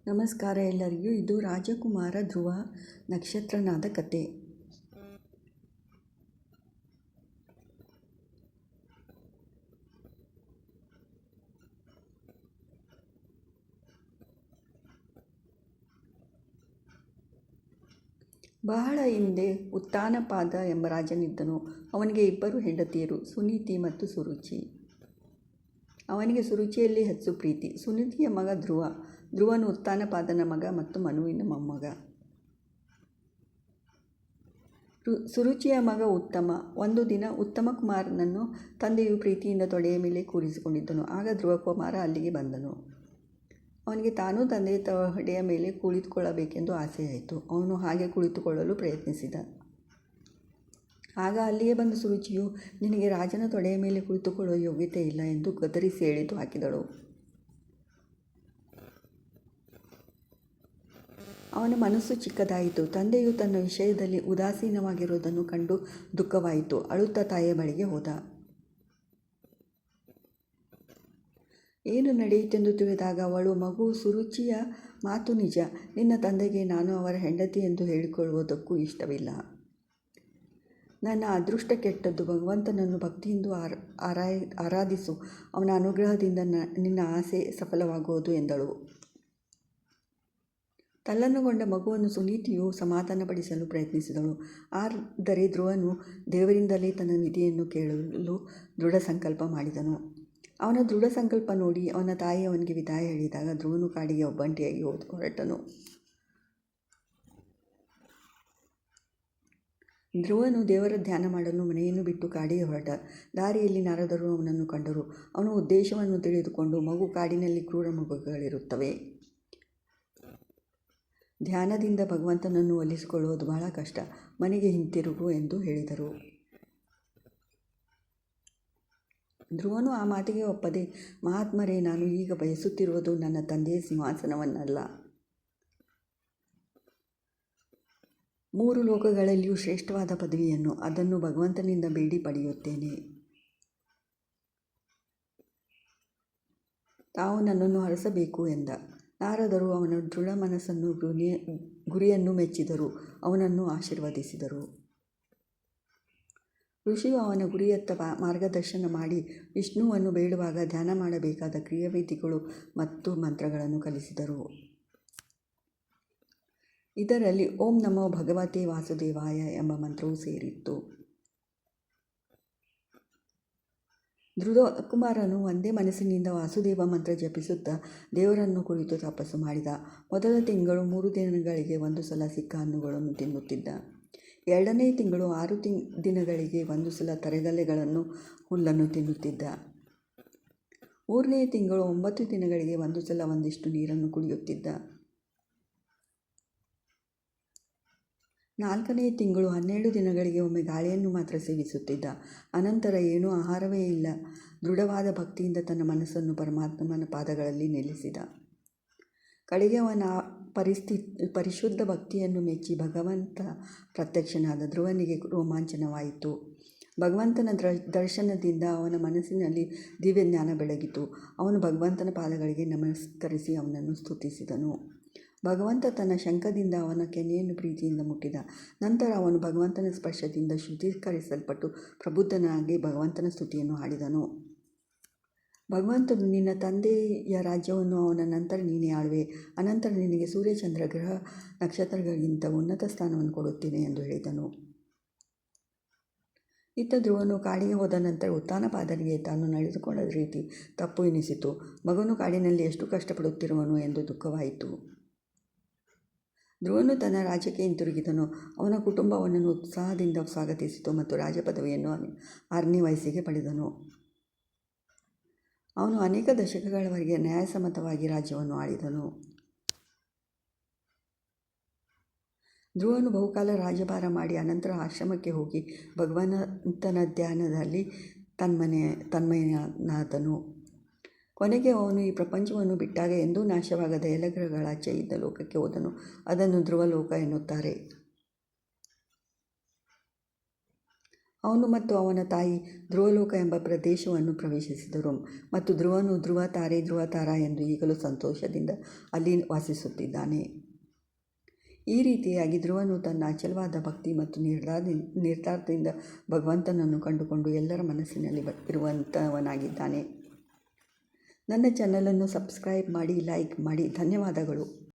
ನಮಸ್ಕಾರ ಎಲ್ಲರಿಗೂ. ಇದು ರಾಜಕುಮಾರ ಧ್ರುವ ನಕ್ಷತ್ರನಾದ ಕತೆ. ಬಹಳ ಹಿಂದೆ ಉತ್ತಾನಪಾದ ಎಂಬ ರಾಜನಿದ್ದನು. ಅವನಿಗೆ 2 ಹೆಂಡತಿಯರು, ಸುನೀತಿ ಮತ್ತು ಸುರುಚಿ. ಅವನಿಗೆ ಸುರುಚಿಯಲ್ಲಿ ಹೆಚ್ಚು ಪ್ರೀತಿ. ಸುನೀತಿಯ ಮಗ ಧ್ರುವ. ಧ್ರುವನು ಉತ್ತಾನಪಾದನ ಮಗ ಮತ್ತು ಮನುವಿನ ಮೊಮ್ಮಗ. ಸುರುಚಿಯ ಮಗ ಉತ್ತಮ. ಒಂದು ದಿನ ಉತ್ತಮ ಕುಮಾರನನ್ನು ತಂದೆಯು ಪ್ರೀತಿಯಿಂದ ತೊಡೆಯ ಮೇಲೆ ಕೂರಿಸಿಕೊಂಡಿದ್ದನು. ಆಗ ಧ್ರುವಕುಮಾರ ಅಲ್ಲಿಗೆ ಬಂದನು. ಅವನಿಗೆ ತಾನೂ ತಂದೆಯ ತೊಡೆಯ ಮೇಲೆ ಕುಳಿತುಕೊಳ್ಳಬೇಕೆಂದು ಆಸೆಯಾಯಿತು. ಅವನು ಹಾಗೆ ಕುಳಿತುಕೊಳ್ಳಲು ಪ್ರಯತ್ನಿಸಿದ. ಆಗ ಅಲ್ಲಿಗೆ ಬಂದ ಸುರುಚಿಯು, ನಿನಗೆ ರಾಜನ ತೊಡೆಯ ಮೇಲೆ ಕುಳಿತುಕೊಳ್ಳುವ ಯೋಗ್ಯತೆ ಇಲ್ಲ ಎಂದು ಗದರಿಸಿ ಎಳೆದು ಹಾಕಿದಳು. ಅವನ ಮನಸ್ಸು ಚಿಕ್ಕದಾಯಿತು. ತಂದೆಯು ತನ್ನ ವಿಷಯದಲ್ಲಿ ಉದಾಸೀನವಾಗಿರುವುದನ್ನು ಕಂಡು ದುಃಖವಾಯಿತು. ಅಳುತ್ತಾ ತಾಯಿಯ ಬಳಿಗೆ ಹೋದ. ಏನು ನಡೆಯಿತೆಂದು ತಿಳಿದಾಗ ಅವಳು, ಮಗು, ಸುರುಚಿಯ ಮಾತು ನಿಜ. ನಿನ್ನ ತಂದೆಗೆ ನಾನು ಅವರ ಹೆಂಡತಿ ಎಂದು ಹೇಳಿಕೊಳ್ಳುವುದಕ್ಕೂ ಇಷ್ಟವಿಲ್ಲ. ನನ್ನ ಅದೃಷ್ಟ ಕೆಟ್ಟದ್ದು. ಭಗವಂತನನ್ನು ಭಕ್ತಿಯಿಂದ ಆರಾಧಿಸು. ಅವನ ಅನುಗ್ರಹದಿಂದ ನಿನ್ನ ಆಸೆ ಸಫಲವಾಗುವುದು ಎಂದಳು. ತಲ್ಲಣಗೊಂಡ ಮಗುವನ್ನು ಸುನೀತಿಯು ಸಮಾಧಾನಪಡಿಸಲು ಪ್ರಯತ್ನಿಸಿದಳು. ಆದರೆ ಧ್ರುವನು ದೇವರಿಂದಲೇ ತನ್ನ ನಿಧಿಯನ್ನು ಕೇಳಲು ದೃಢ ಸಂಕಲ್ಪ ಮಾಡಿದನು. ಅವನ ದೃಢ ಸಂಕಲ್ಪ ನೋಡಿ ಅವನ ತಾಯಿ ಅವನಿಗೆ ವಿದಾಯ ಹೇಳಿದಾಗ ಧ್ರುವನು ಕಾಡಿಗೆ ಒಬ್ಬಂಟಿಯಾಗಿ ಹೊರಟನು. ಧ್ರುವನು ದೇವರ ಧ್ಯಾನ ಮಾಡಲು ಮನೆಯನ್ನು ಬಿಟ್ಟು ಕಾಡಿಗೆ ಹೊರಟ. ದಾರಿಯಲ್ಲಿ ನಾರದರು ಅವನನ್ನು ಕಂಡರು. ಅವನ ಉದ್ದೇಶವನ್ನು ತಿಳಿದುಕೊಂಡು, ಮಗು, ಕಾಡಿನಲ್ಲಿ ಕ್ರೂರ ಮೃಗಗಳಿರುತ್ತವೆ. ಧ್ಯಾನದಿಂದ ಭಗವಂತನನ್ನು ಒಲಿಸಿಕೊಳ್ಳುವುದು ಬಹಳ ಕಷ್ಟ. ಮನೆಗೆ ಹಿಂತಿರುಗು ಎಂದು ಹೇಳಿದರು. ಧ್ರುವನು ಆ ಮಾತಿಗೆ ಒಪ್ಪದೆ, ಮಹಾತ್ಮರೇ, ನಾನು ಈಗ ಬಯಸುತ್ತಿರುವುದು ನನ್ನ ತಂದೆಯ ಸಿಂಹಾಸನವನ್ನಲ್ಲ, 3 ಲೋಕಗಳಲ್ಲಿಯೂ ಶ್ರೇಷ್ಠವಾದ ಪದವಿಯನ್ನು. ಅದನ್ನು ಭಗವಂತನಿಂದ ಬೇಡಿ ಪಡೆಯುತ್ತೇನೆ. ತಾವು ನನ್ನನ್ನು ಹರಸಬೇಕು ಎಂದ. ನಾರದರು ಅವನ ದೃಢ ಮನಸ್ಸನ್ನು ಗುರಿಯನ್ನು ಮೆಚ್ಚಿದರು. ಅವನನ್ನು ಆಶೀರ್ವದಿಸಿದರು. ಋಷಿಯು ಅವನ ಗುರಿಯತ್ತ ಮಾರ್ಗದರ್ಶನ ಮಾಡಿ ವಿಷ್ಣುವನ್ನು ಬೇಡುವಾಗ ಧ್ಯಾನ ಮಾಡಬೇಕಾದ ಕ್ರಿಯಾವಿಧಿಗಳು ಮತ್ತು ಮಂತ್ರಗಳನ್ನು ಕಲಿಸಿದರು. ಇದರಲ್ಲಿ ಓಂ ನಮೋ ಭಗವತೆ ವಾಸುದೇವಾಯ ಎಂಬ ಮಂತ್ರವೂ ಸೇರಿತ್ತು. ಧ್ರುವಕುಮಾರನು ಒಂದೇ ಮನಸ್ಸಿನಿಂದ ವಾಸುದೇವ ಮಂತ್ರ ಜಪಿಸುತ್ತಾ ದೇವರನ್ನು ಕುರಿತು ತಪಸ್ಸು ಮಾಡಿದ. ಮೊದಲ ತಿಂಗಳು 3 ದಿನಗಳಿಗೆ 1 ಸಲ ಸಿಕ್ಕ ಹಣ್ಣುಗಳನ್ನು ತಿನ್ನುತ್ತಿದ್ದ. 2ನೇ ತಿಂಗಳು 6 ದಿನಗಳಿಗೆ 1 ಸಲ ತರೆಗಲೆಗಳನ್ನು ಹುಲ್ಲನ್ನು ತಿನ್ನುತ್ತಿದ್ದ. 3ನೇ ತಿಂಗಳು 9 ದಿನಗಳಿಗೆ 1 ಸಲ ಒಂದಿಷ್ಟು ನೀರನ್ನು ಕುಡಿಯುತ್ತಿದ್ದ. 4ನೇ ತಿಂಗಳು 12 ದಿನಗಳಿಗೆ ಒಮ್ಮೆ ಗಾಳಿಯನ್ನು ಮಾತ್ರ ಸೇವಿಸುತ್ತಿದ್ದ. ಅನಂತರ ಏನೂ ಆಹಾರವೇ ಇಲ್ಲ. ದೃಢವಾದ ಭಕ್ತಿಯಿಂದ ತನ್ನ ಮನಸ್ಸನ್ನು ಪರಮಾತ್ಮನ ಪಾದಗಳಲ್ಲಿ ನಿಲ್ಲಿಸಿದ. ಕಡೆಗೆ ಅವನ ಪರಿಶುದ್ಧ ಭಕ್ತಿಯನ್ನು ಮೆಚ್ಚಿ ಭಗವಂತ ಪ್ರತ್ಯಕ್ಷನಾದ. ಧ್ರುವನಿಗೆ ರೋಮಾಂಚನವಾಯಿತು. ಭಗವಂತನ ದರ್ಶನದಿಂದ ಅವನ ಮನಸ್ಸಿನಲ್ಲಿ ದಿವ್ಯ ಜ್ಞಾನ ಬೆಳಗಿತು. ಅವನು ಭಗವಂತನ ಪಾದಗಳಿಗೆ ನಮಸ್ಕರಿಸಿ ಅವನನ್ನು ಸ್ತುತಿಸಿದನು. ಭಗವಂತ ತನ್ನ ಶಂಖದಿಂದ ಅವನ ಕೆನ್ನೆಯನ್ನು ಪ್ರೀತಿಯಿಂದ ಮುಟ್ಟಿದ. ನಂತರ ಅವನು ಭಗವಂತನ ಸ್ಪರ್ಶದಿಂದ ಶುದ್ಧೀಕರಿಸಲ್ಪಟ್ಟು ಪ್ರಬುದ್ಧನಾಗಿ ಭಗವಂತನ ಸ್ತುತಿಯನ್ನು ಹಾಡಿದನು. ಭಗವಂತನು, ನಿನ್ನ ತಂದೆಯ ರಾಜ್ಯವನ್ನು ಅವನ ನಂತರ ನೀನೇ ಆಳುವೆ. ಅನಂತರ ನಿನಗೆ ಸೂರ್ಯ, ಚಂದ್ರ, ಗ್ರಹ, ನಕ್ಷತ್ರಗಳಿಗಿಂತ ಉನ್ನತ ಸ್ಥಾನವನ್ನು ಕೊಡುತ್ತೇನೆ ಎಂದು ಹೇಳಿದನು. ಇತ್ತ ಧ್ರುವನು ಕಾಡಿಗೆ ಹೋದ ನಂತರ ಉತ್ತಾನಪಾದನಿಗೆ ತಾನು ನಡೆದುಕೊಂಡ ರೀತಿ ತಪ್ಪು ಎನಿಸಿತು. ಮಗನು ಕಾಡಿನಲ್ಲಿ ಎಷ್ಟು ಕಷ್ಟಪಡುತ್ತಿರುವನು ಎಂದು ದುಃಖವಾಯಿತು. ಧ್ರುವನು ತನ್ನ ರಾಜ್ಯಕ್ಕೆ ಹಿಂತಿರುಗಿದನು. ಅವನ ಕುಟುಂಬ ಅವನನ್ನು ಉತ್ಸಾಹದಿಂದ ಸ್ವಾಗತಿಸಿತು ಮತ್ತು ರಾಜ ಪದವಿಯನ್ನು 6ನೇ ವಯಸ್ಸಿಗೆ ಪಡೆದನು. ಅವನು ಅನೇಕ ದಶಕಗಳವರೆಗೆ ನ್ಯಾಯಸಮ್ಮತವಾಗಿ ರಾಜ್ಯವನ್ನು ಆಳಿದನು. ಧ್ರುವನು ಬಹುಕಾಲ ರಾಜ್ಯಭಾರ ಮಾಡಿ ಅನಂತರ ಆಶ್ರಮಕ್ಕೆ ಹೋಗಿ ಭಗವಂತನ ಧ್ಯಾನದಲ್ಲಿ ತನ್ಮಯನಾದನು. ಕೊನೆಗೆ ಅವನು ಈ ಪ್ರಪಂಚವನ್ನು ಬಿಟ್ಟಾಗ ಎಂದೂ ನಾಶವಾಗದ ಎಲೆಗ್ರಹಗಳಾಚೆ ಇದ್ದ ಲೋಕಕ್ಕೆ ಹೋದನು. ಅದನ್ನು ಧ್ರುವಲೋಕ ಎನ್ನುತ್ತಾರೆ. ಅವನು ಮತ್ತು ಅವನ ತಾಯಿ ಧ್ರುವಲೋಕ ಎಂಬ ಪ್ರದೇಶವನ್ನು ಪ್ರವೇಶಿಸಿದರು ಮತ್ತು ಧ್ರುವನು ಧ್ರುವ ತಾರ ಎಂದು ಈಗಲೂ ಸಂತೋಷದಿಂದ ಅಲ್ಲಿ ವಾಸಿಸುತ್ತಿದ್ದಾನೆ. ಈ ರೀತಿಯಾಗಿ ಧ್ರುವನು ತನ್ನ ಅಚಲವಾದ ಭಕ್ತಿ ಮತ್ತು ನಿರ್ಧಾರದಿಂದ ಭಗವಂತನನ್ನು ಕಂಡುಕೊಂಡು ಎಲ್ಲರ ಮನಸ್ಸಿನಲ್ಲಿ ಇರುವಂಥವನಾಗಿದ್ದಾನೆ. ನನ್ನ ಚಾನಲನ್ನು ಸಬ್ಸ್ಕ್ರೈಬ್ ಮಾಡಿ, ಲೈಕ್ ಮಾಡಿ. ಧನ್ಯವಾದಗಳು.